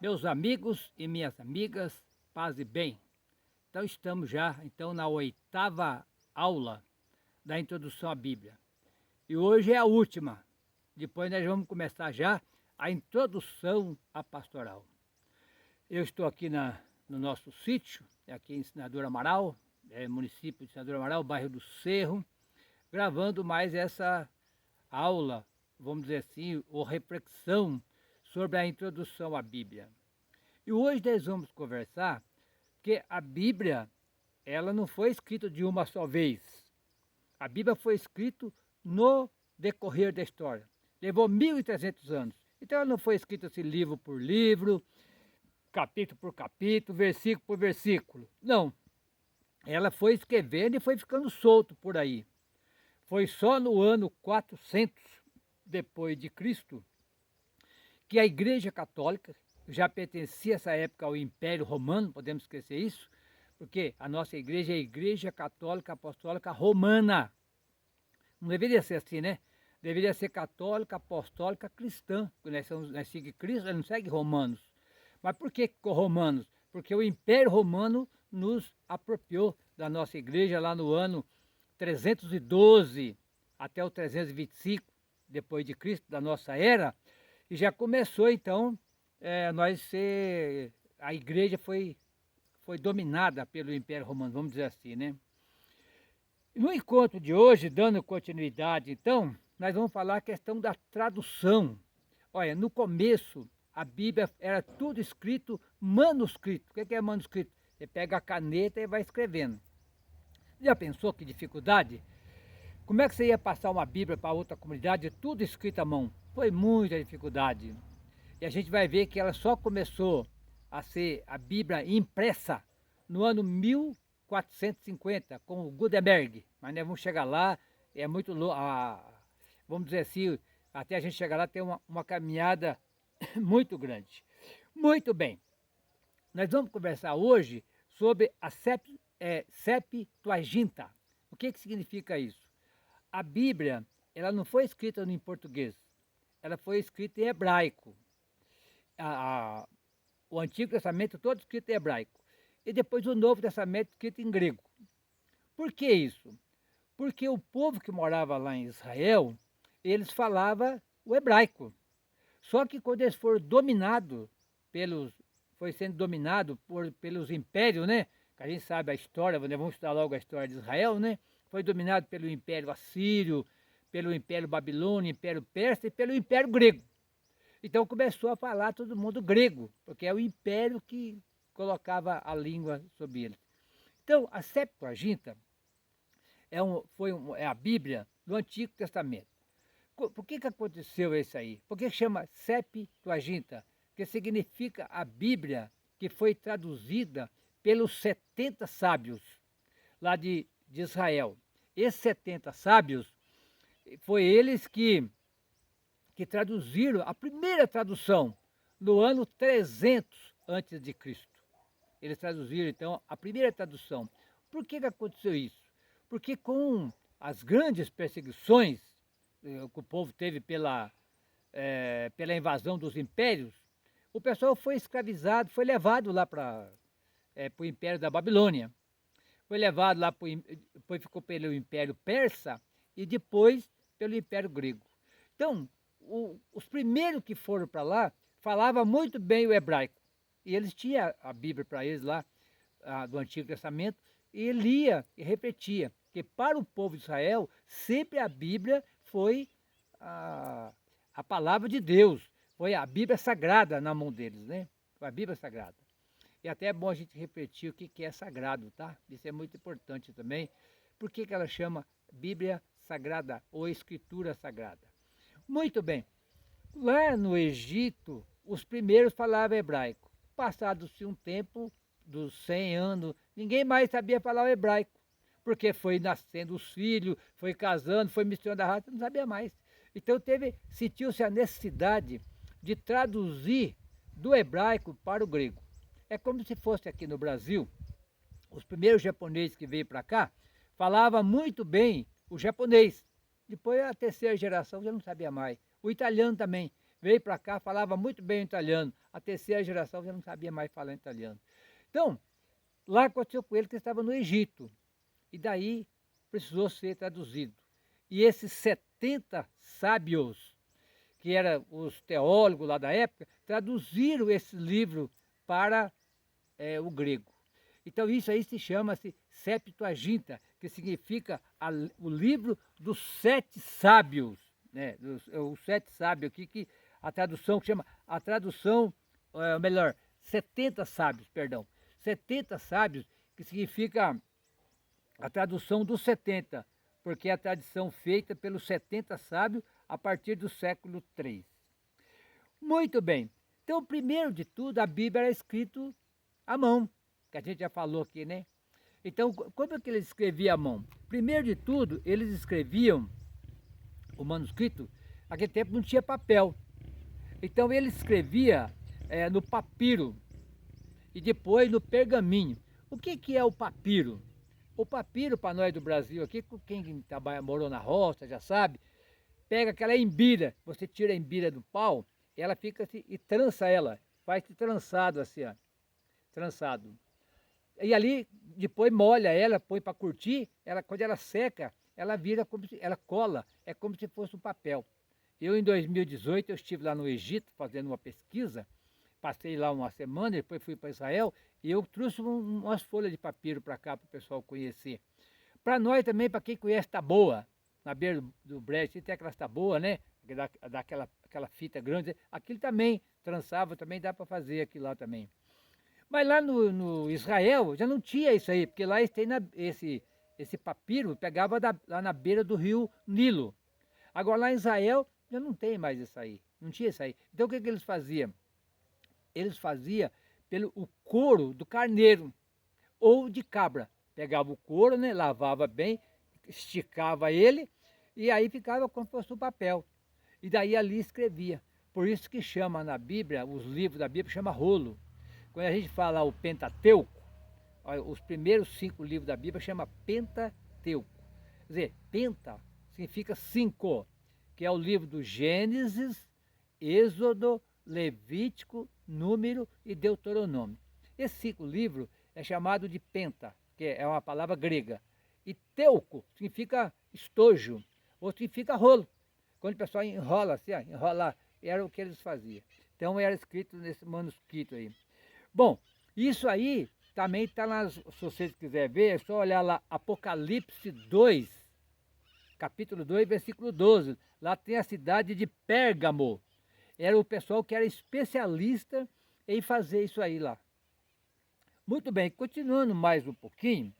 Meus amigos e minhas amigas, paz e bem. Então estamos já na oitava aula da introdução à Bíblia. E hoje é a última. Depois nós vamos começar já a introdução à pastoral. Eu estou aqui no nosso sítio, aqui em Senador Amaral, município de Senador Amaral, bairro do Cerro, gravando mais essa aula, vamos dizer assim, ou reflexão sobre a introdução à Bíblia. E hoje nós vamos conversar que a Bíblia, ela não foi escrita de uma só vez. A Bíblia foi escrita no decorrer da história. Levou 1.300 anos. Então ela não foi escrita assim livro por livro, capítulo por capítulo, versículo por versículo. Não. Ela foi escrevendo e foi ficando solto por aí. Foi só no ano 400 depois de Cristo que a Igreja Católica já pertencia essa época ao Império Romano, podemos esquecer isso, porque a nossa igreja é a Igreja Católica Apostólica Romana. Não deveria ser assim, né? Deveria ser católica, apostólica, cristã. Nós seguimos Cristo, nós não seguimos romanos. Mas por que romanos? Porque o Império Romano nos apropriou da nossa igreja lá no ano 312 até o 325 depois de Cristo, da nossa era, e já começou então a igreja foi dominada pelo Império Romano, vamos dizer assim, né? No encontro de hoje, dando continuidade, então, nós vamos falar a questão da tradução. Olha, no começo, a Bíblia era tudo escrito manuscrito. O que é manuscrito? Você pega a caneta e vai escrevendo. Já pensou que dificuldade? Como é que você ia passar uma Bíblia para outra comunidade, tudo escrito à mão? Foi muita dificuldade. E a gente vai ver que ela só começou a ser a Bíblia impressa no ano 1450, com o Gutenberg. Mas nós vamos chegar lá, é muito louco, vamos dizer assim, até a gente chegar lá tem uma caminhada muito grande. Muito bem, nós vamos conversar hoje sobre a Septuaginta. O que significa isso? A Bíblia, ela não foi escrita em português, ela foi escrita em hebraico. O Antigo Testamento todo escrito em hebraico. E depois o Novo Testamento escrito em grego. Por que isso? Porque o povo que morava lá em Israel, eles falavam o hebraico. Só que quando eles foram dominados foi sendo dominado pelos impérios, né? Que a gente sabe a história, vamos estudar logo a história de Israel, né? Foi dominado pelo Império Assírio, pelo Império Babilônio, Império Persa e pelo Império Grego. Então começou a falar todo mundo grego, porque é o império que colocava a língua sobre eles. Então, a Septuaginta é a Bíblia do Antigo Testamento. Por que aconteceu isso aí? Por que chama Septuaginta? Que significa a Bíblia que foi traduzida pelos 70 sábios lá de Israel. Esses 70 sábios, foi eles que traduziram a primeira tradução no ano 300 antes de Cristo. Eles traduziram então a primeira tradução. Por que aconteceu isso? Porque com as grandes perseguições que o povo teve pela invasão dos impérios, o pessoal foi escravizado, foi levado lá para o Império da Babilônia. Foi levado lá, depois ficou pelo Império Persa e depois pelo Império Grego. Então, os primeiros que foram para lá falavam muito bem o hebraico. E eles tinham a Bíblia para eles lá, do Antigo Testamento, e lia e repetia. Porque para o povo de Israel, sempre a Bíblia foi a palavra de Deus. Foi a Bíblia sagrada na mão deles, né? Foi a Bíblia sagrada. E até é bom a gente repetir o que é sagrado, tá? Isso é muito importante também. Por que ela chama Bíblia Sagrada ou Escritura Sagrada? Muito bem. Lá no Egito, os primeiros falavam hebraico. Passado-se um tempo, dos 100 anos, ninguém mais sabia falar o hebraico. Porque foi nascendo os filhos, foi casando, foi misturando a raça, não sabia mais. Então sentiu-se a necessidade de traduzir do hebraico para o grego. É como se fosse aqui no Brasil, os primeiros japoneses que veio para cá falavam muito bem o japonês. Depois a terceira geração já não sabia mais. O italiano também. veio para cá, falava muito bem italiano. A terceira geração já não sabia mais falar italiano. Então, lá aconteceu com ele que ele estava no Egito. E daí precisou ser traduzido. E esses 70 sábios, que eram os teólogos lá da época, traduziram esse livro para o grego. Então isso aí se chama-se Septuaginta, que significa o livro dos 7 sábios, né? Os 7 sábios aqui, que a tradução que chama, a tradução, melhor, 70 sábios, perdão. 70 sábios, que significa a tradução dos 70, porque é a tradição feita pelos 70 sábios a partir do século III. Muito bem. Então, primeiro de tudo, a Bíblia era escrita à mão, que a gente já falou aqui, né? Então, como é que eles escreviam à mão? Primeiro de tudo, eles escreviam o manuscrito, naquele tempo não tinha papel. Então, ele escrevia no papiro e depois no pergaminho. O que é o papiro? O papiro, para nós do Brasil aqui, quem trabalha, morou na roça, já sabe, pega aquela embira, você tira a embira do pau, ela fica assim, e trança ela, faz trançado assim, ó, trançado. E ali, depois molha ela, põe para curtir, ela, quando ela seca, ela vira como se, ela cola, é como se fosse um papel. Eu, em 2018, eu estive lá no Egito fazendo uma pesquisa, passei lá uma semana, depois fui para Israel, e eu trouxe umas folhas de papiro para cá, para o pessoal conhecer. Para nós também, para quem conhece Taboa, na beira do Brecht, tem aquelas Taboa, né? Aquela fita grande, aquilo também trançava, também dá para fazer aquilo lá também. Mas lá no Israel já não tinha isso aí, porque lá eles têm esse papiro, pegava lá na beira do rio Nilo. Agora lá em Israel já não tem mais isso aí, não tinha isso aí. Então o que eles faziam? Eles faziam pelo o couro do carneiro ou de cabra. Pegava o couro, né, lavava bem, esticava ele e aí ficava como se fosse um papel. E daí ali escrevia. Por isso que chama na Bíblia, os livros da Bíblia, chama rolo. Quando a gente fala o Pentateuco, os primeiros 5 livros da Bíblia chama Pentateuco. Quer dizer, penta significa 5, que é o livro do Gênesis, Êxodo, Levítico, Número e Deuteronômio. Esse 5 livros é chamado de penta, que é uma palavra grega. E teuco significa estojo, ou significa rolo. Quando o pessoal enrola assim, ó, enrolar, era o que eles faziam. Então era escrito nesse manuscrito aí. Bom, isso aí também está nas, se vocês quiserem ver, é só olhar lá, Apocalipse 2, capítulo 2, versículo 12. Lá tem a cidade de Pérgamo. Era o pessoal que era especialista em fazer isso aí lá. Muito bem, continuando mais um pouquinho.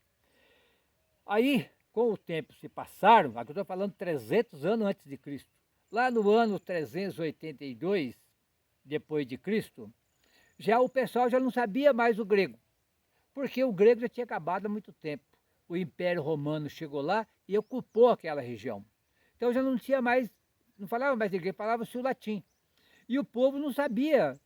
Aí, com o tempo se passaram, aqui eu estou falando 300 anos antes de Cristo. Lá no ano 382, depois de Cristo, já o pessoal já não sabia mais o grego, porque o grego já tinha acabado há muito tempo. O Império Romano chegou lá e ocupou aquela região. Então já não tinha mais, não falava mais de grego, falava-se o latim. E o povo não sabia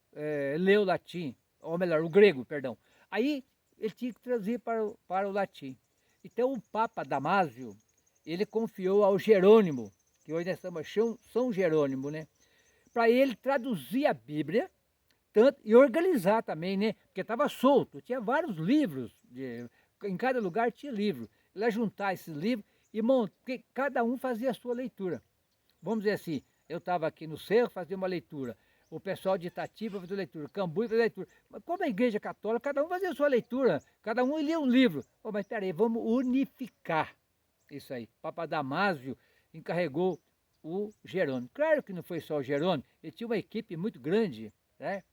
ler o latim, ou melhor, o grego, perdão. Aí ele tinha que traduzir para o latim. Então o Papa Damásio, ele confiou ao Jerônimo, que hoje nós chamamos São Jerônimo, né? Para ele traduzir a Bíblia, tanto, e organizar também, né? Porque estava solto, tinha vários livros, em cada lugar tinha livro. Ele ia juntar esses livros e porque cada um fazia a sua leitura. Vamos dizer assim, eu estava aqui no Cerro, fazia uma leitura. O pessoal de Itatiba fazia leitura, Cambuí fazia leitura. Mas como a igreja católica, cada um fazia a sua leitura, cada um lia um livro. Oh, mas peraí, vamos unificar isso aí. Papa Damásio encarregou o Jerônimo. Claro que não foi só o Jerônimo, ele tinha uma equipe muito grande, né,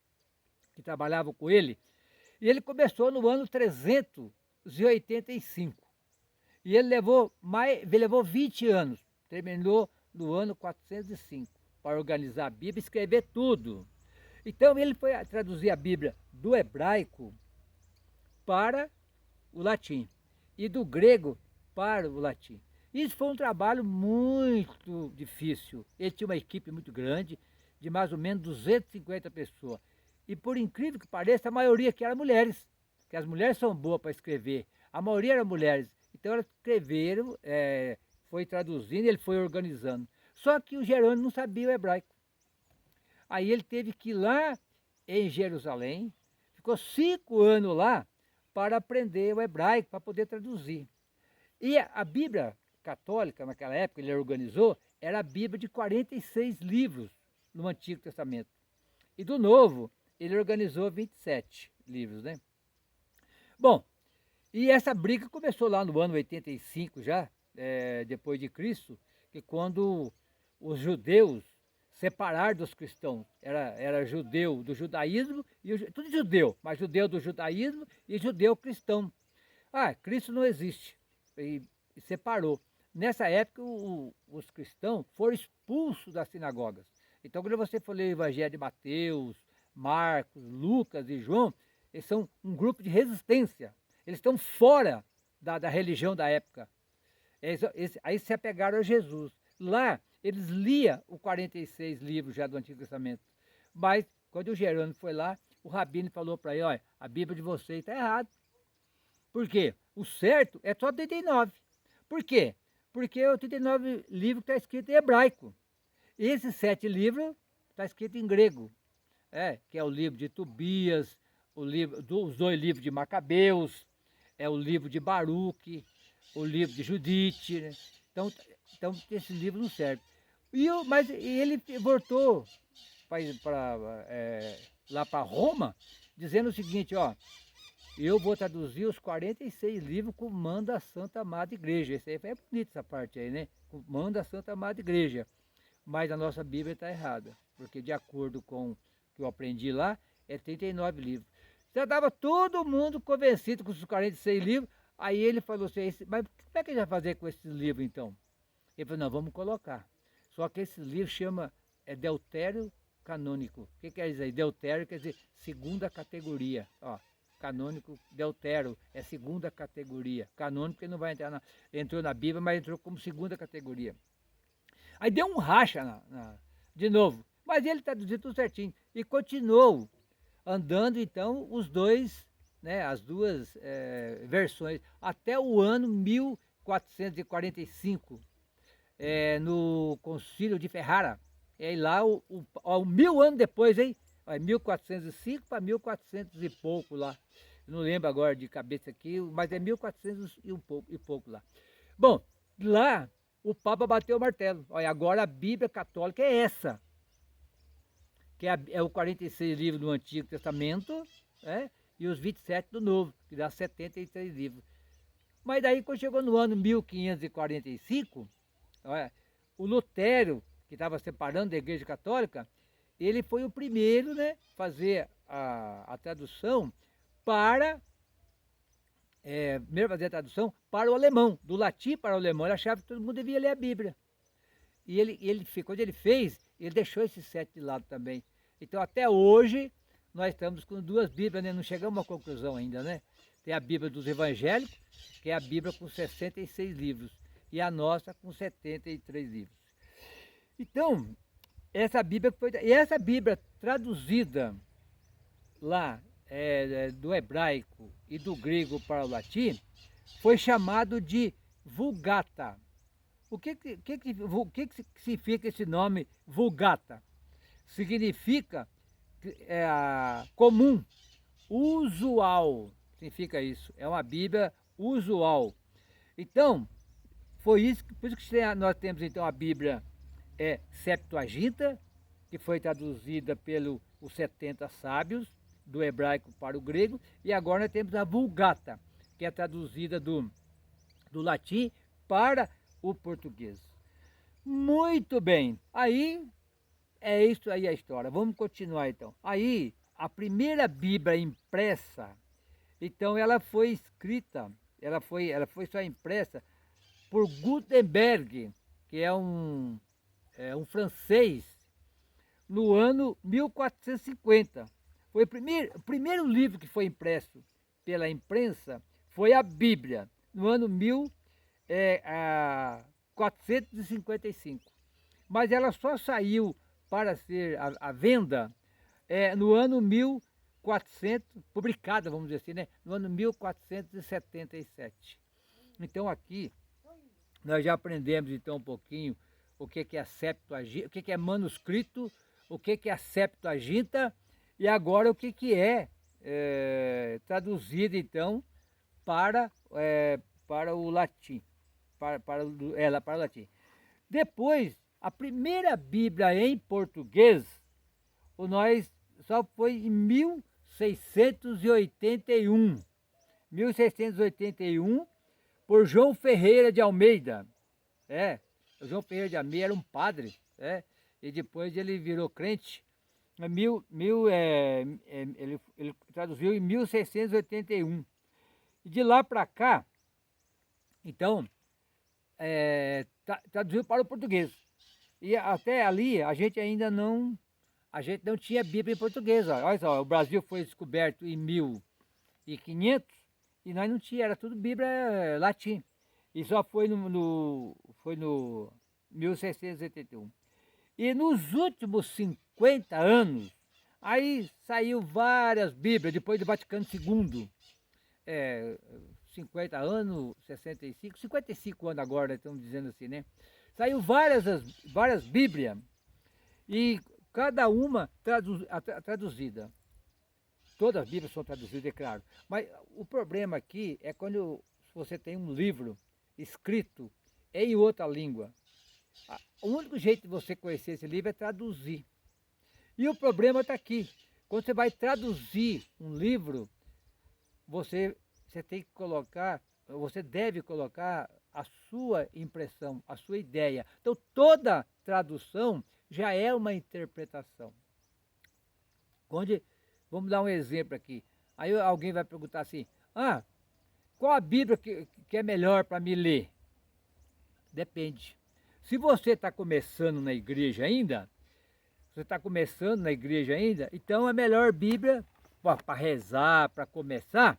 que trabalhava com ele. E ele começou no ano 385. E ele levou 20 anos, terminou no ano 405, para organizar a Bíblia e escrever tudo. Então ele foi traduzir a Bíblia do hebraico para o latim e do grego para o latim. Isso foi um trabalho muito difícil. Ele tinha uma equipe muito grande, de mais ou menos 250 pessoas. E por incrível que pareça, a maioria que eram mulheres, que as mulheres são boas para escrever. A maioria eram mulheres. Então elas escreveram, foi traduzindo, ele foi organizando. Só que o Jerônimo não sabia o hebraico. Aí ele teve que ir lá em Jerusalém, ficou 5 anos lá para aprender o hebraico, para poder traduzir. E a Bíblia católica, naquela época, ele organizou, era a Bíblia de 46 livros no Antigo Testamento. E do Novo, ele organizou 27 livros, né? Bom, e essa briga começou lá no ano 85 já, depois de Cristo, que quando os judeus separaram dos cristãos, era judeu do judaísmo, tudo judeu, mas judeu do judaísmo e judeu cristão. Ah, Cristo não existe, e separou. Nessa época, os cristãos foram expulsos das sinagogas. Então, quando você for ler o Evangelho de Mateus, Marcos, Lucas e João, eles são um grupo de resistência. Eles estão fora da religião da época. Aí se apegaram a Jesus. Lá, eles liam os 46 livros já do Antigo Testamento. Mas, quando o Jerônimo foi lá, o rabino falou para ele, olha, a Bíblia de vocês está errada. Por quê? O certo é só 39. Por quê? Porque o 39 livro está escrito em hebraico. Esses 7 livros está escrito em grego. Que é o livro de Tobias, os 2 livros de Macabeus, é o livro de Baruque, o livro de Judite, né? Então esse livro não serve. Mas ele voltou lá para Roma, dizendo o seguinte, ó, eu vou traduzir os 46 livros como manda a Santa Amada Igreja. Esse aí é bonito, essa parte aí, né? Como manda a Santa Amada Igreja. Mas a nossa Bíblia está errada, porque de acordo com o que eu aprendi lá, é 39 livros. Já estava todo mundo convencido com os 46 livros, aí ele falou assim, mas como é que a gente vai fazer com esses livros então? Ele falou, não, vamos colocar. Só que esse livro chama Deutério Canônico. O que quer dizer? Deutério quer dizer segunda categoria. Ó, canônico, Deutério, é segunda categoria. Canônico porque não vai entrar entrou na Bíblia, mas entrou como segunda categoria. Aí deu um racha de novo, mas ele traduziu tudo certinho. E continuou andando, então, os dois, né, as duas versões, até o ano 1445, no Concílio de Ferrara. E lá, 1000 anos depois, hein? 1405 para 1400 e pouco lá. Não lembro agora de cabeça aqui, mas é 1400 e pouco lá. Bom, lá o Papa bateu o martelo. Olha, agora a Bíblia católica é essa. Que é o 46 livros do Antigo Testamento, e os 27 do Novo, que dá 73 livros. Mas daí, quando chegou no ano 1545, olha, o Lutero, que estava separando da Igreja Católica, ele foi o primeiro, né, fazer a tradução para primeiro fazer a tradução para o alemão, do latim para o alemão. Ele achava que todo mundo devia ler a Bíblia. E quando ele fez, ele deixou esses 7 de lado também. Então, até hoje, nós estamos com 2 Bíblias, né? Não chegamos a uma conclusão ainda, né? Tem a Bíblia dos Evangélicos, que é a Bíblia com 66 livros, e a nossa com 73 livros. Então, essa Bíblia traduzida lá do hebraico e do grego para o latim, foi chamado de Vulgata. O que significa esse nome Vulgata? Significa comum, usual, significa isso. É uma Bíblia usual. Então, por isso que nós temos então a Bíblia Septuaginta, que foi traduzida pelos 70 sábios, do hebraico para o grego, e agora nós temos a Vulgata, que é traduzida do latim para o português. Muito bem, aí é isso aí a história. Vamos continuar então. Aí, a primeira Bíblia impressa, então ela foi escrita, ela foi só impressa por Gutenberg, que é um francês, no ano 1450. Foi o primeiro livro que foi impresso pela imprensa foi a Bíblia, no ano 1455. Mas ela só saiu para ser a venda no ano 1400, publicada, vamos dizer assim, né? No ano 1477. Então aqui nós já aprendemos então um pouquinho o que é Septuaginta, o que é manuscrito, o que é a Septuaginta e agora o que é, traduzido então para o latim, para o latim. Depois, a primeira Bíblia em português, nós só foi em 1681. 1681, por João Ferreira de Almeida. O João Ferreira de Almeida era um padre, e depois ele virou crente. Ele traduziu em 1681. E de lá para cá, então, traduziu para o português. E até ali a gente não tinha Bíblia em português. Ó. Olha só, o Brasil foi descoberto em 1500 e nós não tinha, era tudo Bíblia latim. E só foi no 1681. E nos últimos 50 anos, aí saiu várias Bíblias, depois do Vaticano II. 50 anos, 55 anos agora, estamos dizendo assim, né? Saiu várias Bíblias e cada uma traduzida. Todas as Bíblias são traduzidas, é claro. Mas o problema aqui é quando você tem um livro escrito em outra língua. O único jeito de você conhecer esse livro é traduzir. E o problema está aqui. Quando você vai traduzir um livro, você tem que colocar, você deve colocar a sua impressão, a sua ideia. Então, toda tradução já é uma interpretação. Vamos dar um exemplo aqui. Aí alguém vai perguntar assim, qual a Bíblia que é melhor para me ler? Depende. Se você está começando na igreja ainda, então a melhor Bíblia para rezar, para começar,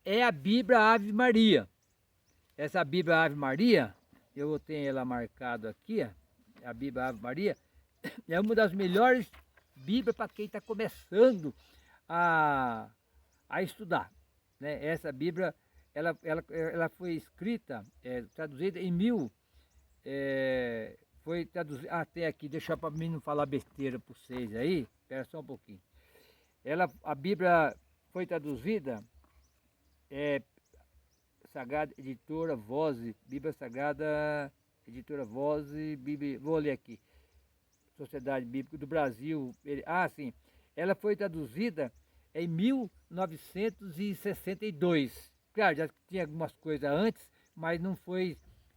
é a Bíblia Ave Maria. Essa Bíblia Ave Maria, eu tenho ela marcada aqui, ó, a Bíblia Ave Maria, é uma das melhores Bíblias para quem está começando a estudar. Né? Essa Bíblia, ela foi escrita, traduzida em foi traduzida, até aqui, deixa para mim não falar besteira para vocês aí, espera só um pouquinho. A Bíblia foi traduzida, Sagrada Editora Voz, Bíblia Sagrada Editora Voz, Bíblia, vou ler aqui, Sociedade Bíblica do Brasil, sim, ela foi traduzida em 1962. Claro, já tinha algumas coisas antes, mas não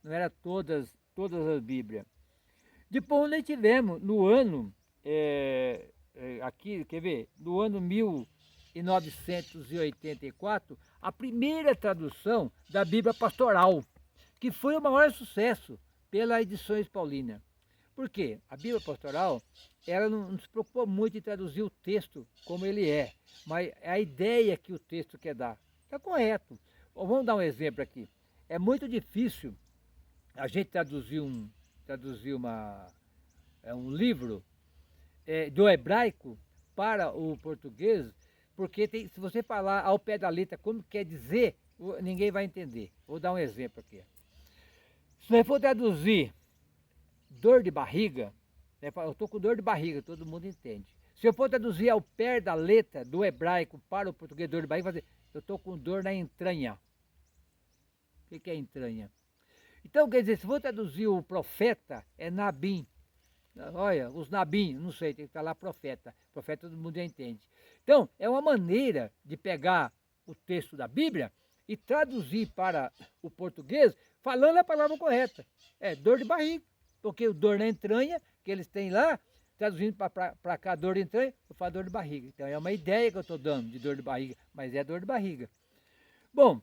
era todas as Bíblias. Depois nós tivemos, no ano, aqui, quer ver, no ano 1984, a primeira tradução da Bíblia Pastoral, que foi o maior sucesso pela Edições Paulina. Por quê? A Bíblia Pastoral, ela não se preocupou muito em traduzir o texto como ele é, mas a ideia que o texto quer dar. Está correto. Vamos dar um exemplo aqui. É muito difícil a gente traduzir um livro do hebraico para o português, porque se você falar ao pé da letra como quer dizer, ninguém vai entender. Vou dar um exemplo aqui. Se você for traduzir dor de barriga, eu estou com dor de barriga, todo mundo entende. Se eu for traduzir ao pé da letra do hebraico para o português dor de barriga, vai dizer, eu estou com dor na entranha. O que é entranha? Então, quer dizer, se for traduzir o profeta, é Nabim. Olha, os Nabim, não sei, tem que falar profeta. Profeta todo mundo já entende. Então, é uma maneira de pegar o texto da Bíblia e traduzir para o português, falando a palavra correta. É dor de barriga, porque o dor na entranha, que eles têm lá, traduzindo para cá dor de entranha, eu falo dor de barriga. Então, é uma ideia que eu estou dando de dor de barriga, mas é dor de barriga. Bom,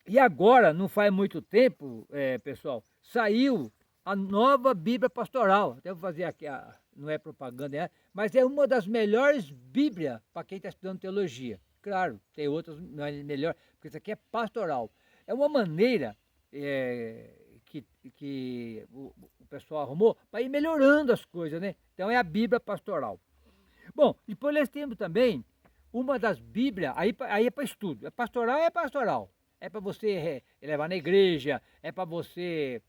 e agora, não faz muito tempo, pessoal, saiu a nova Bíblia Pastoral. Até vou fazer aqui, não é propaganda, mas é uma das melhores Bíblias para quem está estudando teologia. Claro, tem outras melhores, porque isso aqui é pastoral. É uma maneira que o pessoal arrumou para ir melhorando as coisas, né? Então é a Bíblia Pastoral. Bom, depois nós temos também uma das Bíblias, aí é para estudo. Pastoral é pastoral. É para você levar na igreja, é para você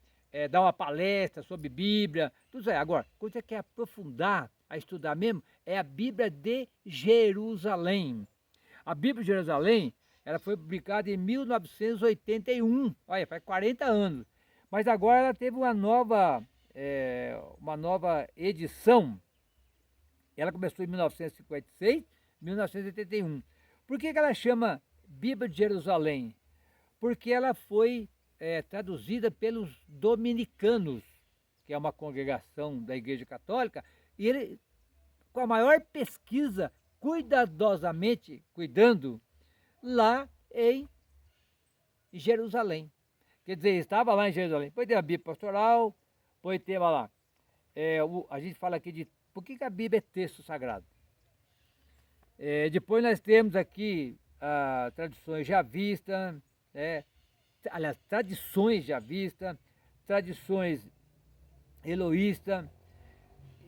dar uma palestra sobre Bíblia, tudo isso aí. Agora, quando você quer aprofundar, a estudar mesmo, é a Bíblia de Jerusalém. A Bíblia de Jerusalém, ela foi publicada em 1981, olha, faz 40 anos. Mas agora ela teve uma nova edição. Ela começou em 1956, 1981. Por que ela chama Bíblia de Jerusalém? Porque ela foi traduzida pelos dominicanos, que é uma congregação da Igreja Católica, e ele, com a maior pesquisa, cuidadosamente cuidando, lá em Jerusalém. Quer dizer, estava lá em Jerusalém. Depois tem a Bíblia pastoral, depois tem lá. A gente fala aqui de por que a Bíblia é texto sagrado. Depois nós temos aqui tradições javistas, aliás, tradições javistas, tradições eloístas.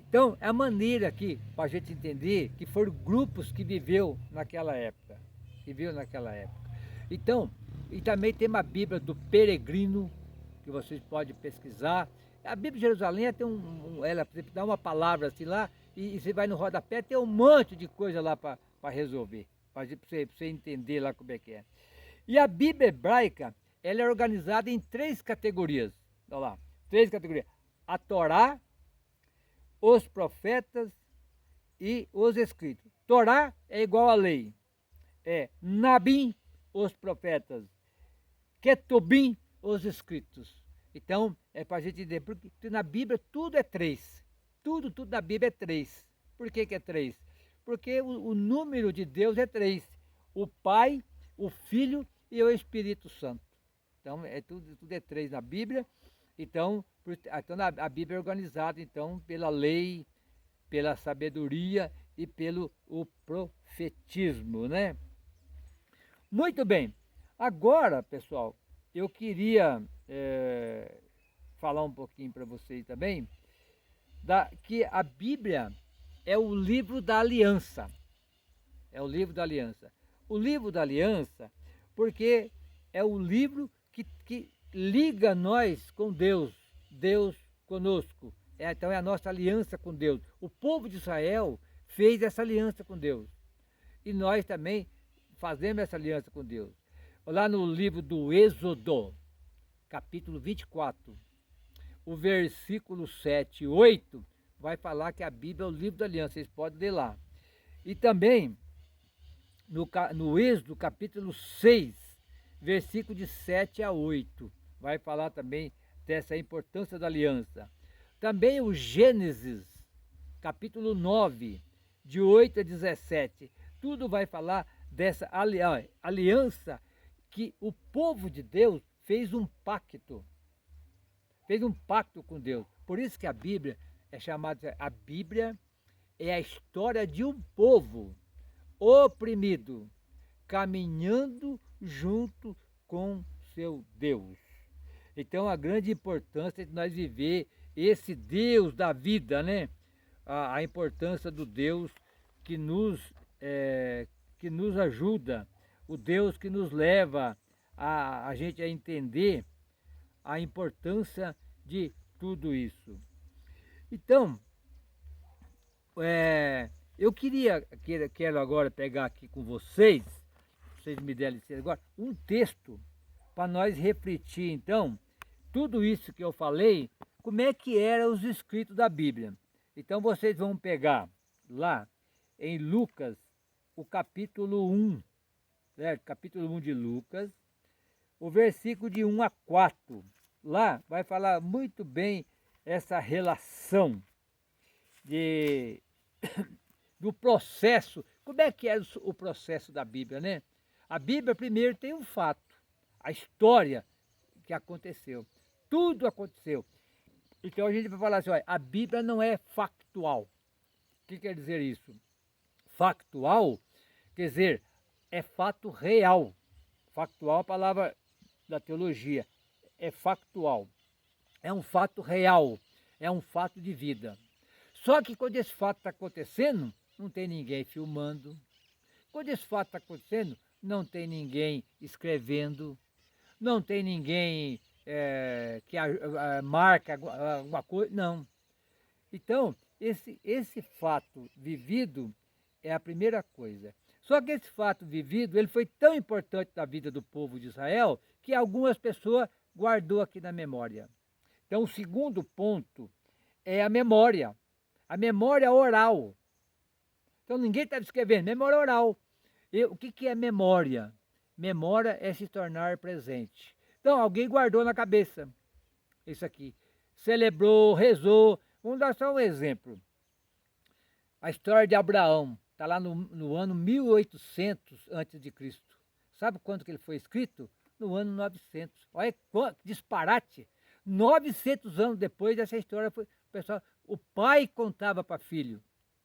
Então, é a maneira aqui, para a gente entender, que foram grupos que viveu naquela época. Então, e também tem uma Bíblia do Peregrino, que vocês podem pesquisar. A Bíblia de Jerusalém tem ela, por exemplo, dá uma palavra assim lá, e você vai no rodapé, tem um monte de coisa lá para resolver, para você entender lá como é que é. E a Bíblia hebraica, ela é organizada em 3 categorias. Olha lá, 3 categorias. A Torá, os profetas e os escritos. Torá é igual à lei. Nabim, os profetas. Ketubim, os escritos. Então, é para a gente entender, porque na Bíblia tudo é 3. Tudo na Bíblia é 3. Por que é 3? Porque o número de Deus é 3. O Pai, o Filho e o Espírito Santo. Então, tudo é 3 na Bíblia. Então a Bíblia é organizada então, pela lei, pela sabedoria e pelo o profetismo, né? Muito bem. Agora, pessoal, eu queria falar um pouquinho para vocês também que a Bíblia é o livro da aliança. É o livro da aliança. O livro da aliança, porque é o livro que liga nós com Deus, Deus conosco. Então é a nossa aliança com Deus. O povo de Israel fez essa aliança com Deus. E nós também fazemos essa aliança com Deus. Lá no livro do Êxodo, capítulo 24, o versículo 7 e 8, vai falar que a Bíblia é o livro da aliança. Vocês podem ler lá. E também no Êxodo, capítulo 6, versículo de 7 a 8, vai falar também dessa importância da aliança. Também o Gênesis, capítulo 9, de 8 a 17, tudo vai falar dessa aliança que o povo de Deus fez um pacto com Deus. Por isso que a Bíblia é chamada, a Bíblia é a história de um povo oprimido, caminhando junto com seu Deus. Então a grande importância de nós viver esse Deus da vida, né? A importância do Deus que nos ajuda, o Deus que nos leva a gente a entender a importância de tudo isso. Então, eu quero agora pegar aqui com vocês me derem licença agora, um texto para nós refletir, então, tudo isso que eu falei, como é que eram os escritos da Bíblia. Então, vocês vão pegar lá em Lucas, o capítulo 1, certo? Capítulo 1 de Lucas, o versículo de 1 a 4. Lá vai falar muito bem essa relação do processo. Como é que é o processo da Bíblia, né? A Bíblia primeiro tem um fato, a história que aconteceu. Tudo aconteceu. Então a gente vai falar assim, olha, a Bíblia não é factual. O que quer dizer isso? Factual quer dizer, é fato real. Factual é a palavra da teologia. É factual. É um fato real. É um fato de vida. Só que quando esse fato está acontecendo, não tem ninguém filmando. Quando esse fato está acontecendo, não tem ninguém escrevendo, não tem ninguém que marca alguma coisa, não. Então, esse fato vivido é a primeira coisa. Só que esse fato vivido, ele foi tão importante na vida do povo de Israel que algumas pessoas guardou aqui na memória. Então, o segundo ponto é a memória oral. Então, ninguém está descrevendo, memória oral. E o que é memória? Memória é se tornar presente. Então, alguém guardou na cabeça isso aqui. Celebrou, rezou. Vamos dar só um exemplo. A história de Abraão. Está lá no ano 1800 a.C. Sabe quando que ele foi escrito? No ano 900. Olha que disparate. 900 anos depois dessa história, o pai contava para filho.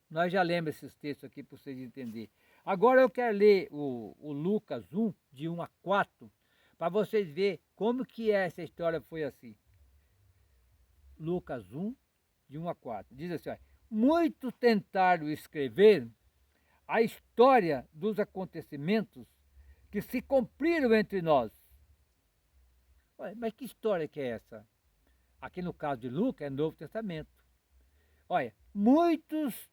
Nós já lemos esses textos aqui para vocês entenderem. Agora eu quero ler o Lucas 1, de 1 a 4, para vocês verem como que essa história foi assim. Lucas 1, de 1 a 4. Diz assim, olha, muitos tentaram escrever a história dos acontecimentos que se cumpriram entre nós. Olha, mas que história que é essa? Aqui no caso de Lucas é Novo Testamento. Olha, muitos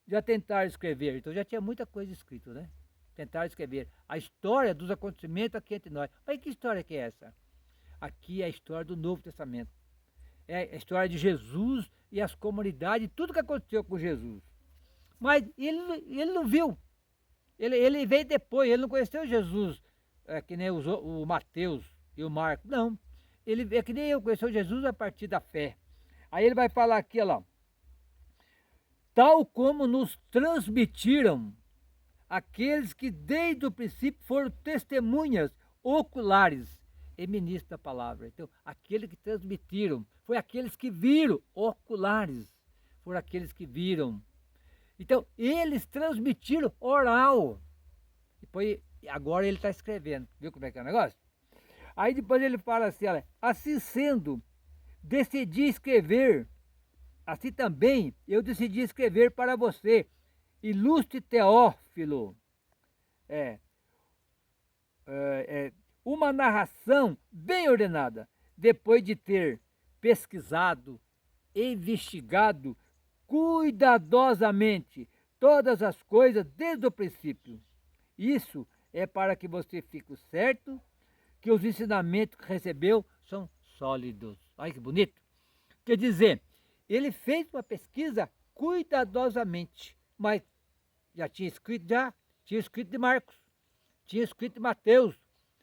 já tentaram escrever, então já tinha muita coisa escrita, né? Tentaram escrever a história dos acontecimentos aqui entre nós. Mas que história que é essa? Aqui é a história do Novo Testamento. É a história de Jesus e as comunidades, tudo que aconteceu com Jesus. Mas ele não viu. Ele veio depois, ele não conheceu Jesus, que nem o Mateus e o Marcos. Não. Ele é que nem eu, conheceu Jesus a partir da fé. Aí ele vai falar aqui, olha lá. Tal como nos transmitiram aqueles que desde o princípio foram testemunhas oculares e ministros da palavra. Então, aqueles que transmitiram, foi aqueles que viram, oculares, foram aqueles que viram. Então, eles transmitiram oral. Depois, agora ele está escrevendo. Viu como é que é o negócio? Aí depois ele fala assim, olha, assim sendo, decidi escrever, assim também eu decidi escrever para você, ilustre Teófilo, uma narração bem ordenada, depois de ter pesquisado, investigado, cuidadosamente todas as coisas desde o princípio. Isso é para que você fique certo que os ensinamentos que recebeu são sólidos. Olha que bonito. Quer dizer, ele fez uma pesquisa cuidadosamente, mas já tinha escrito de Marcos, tinha escrito de Mateus,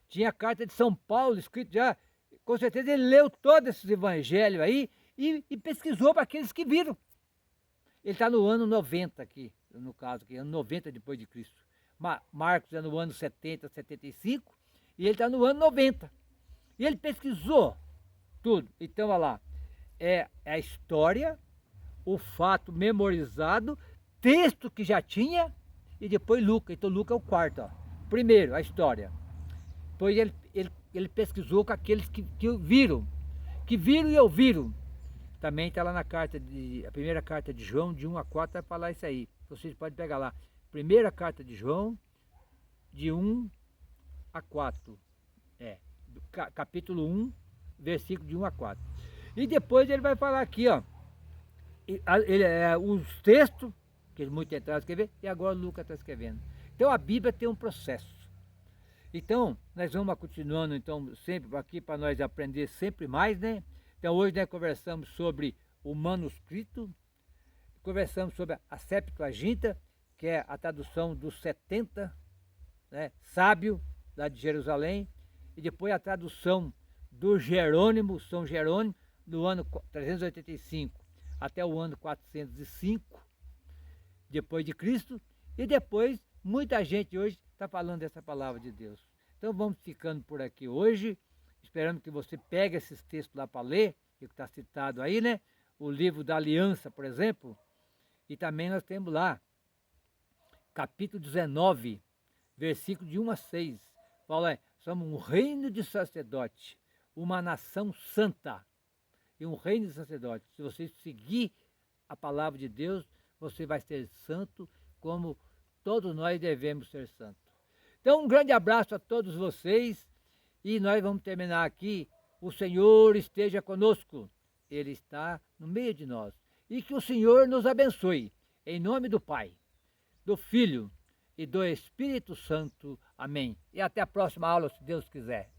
tinha a carta de São Paulo escrito já. Com certeza ele leu todos esses evangelhos aí e pesquisou para aqueles que viram. Ele está no ano 90 aqui, no caso aqui, ano 90 depois de Cristo. Marcos é no ano 70, 75, e ele está no ano 90. E ele pesquisou tudo. Então, olha lá, é a história, o fato memorizado, texto que já tinha, e depois Lucas. Então, Lucas é o quarto. Ó. Primeiro, a história. Depois ele pesquisou com aqueles que viram e ouviram. Também está lá na a primeira carta de João, de 1 a 4, vai falar isso aí. Vocês podem pegar lá. Primeira carta de João, de 1 a 4. Capítulo 1, versículo de 1 a 4. E depois ele vai falar aqui, ó. Os textos, que ele muito tentaram escrever, e agora o Lucas está escrevendo. Então a Bíblia tem um processo. Então, nós vamos continuando então sempre aqui para nós aprender sempre mais, né? Então hoje nós conversamos sobre o manuscrito, conversamos sobre a Septuaginta, que é a tradução dos 70, né, sábio lá de Jerusalém, e depois a tradução do Jerônimo, São Jerônimo, no ano 385 até o ano 405 depois de Cristo, e depois muita gente hoje está falando dessa palavra de Deus. Então vamos ficando por aqui hoje, esperando que você pegue esses textos lá para ler, que está citado aí, né? O livro da Aliança, por exemplo, e também nós temos lá, capítulo 19, versículo de 1 a 6, fala, somos um reino de sacerdote, uma nação santa, e um reino de sacerdote. Se você seguir a palavra de Deus, você vai ser santo, como todos nós devemos ser santos. Então, um grande abraço a todos vocês, e nós vamos terminar aqui. O Senhor esteja conosco, Ele está no meio de nós. e que o Senhor nos abençoe. Em nome do Pai, do Filho e do Espírito Santo. Amém. E até a próxima aula, se Deus quiser.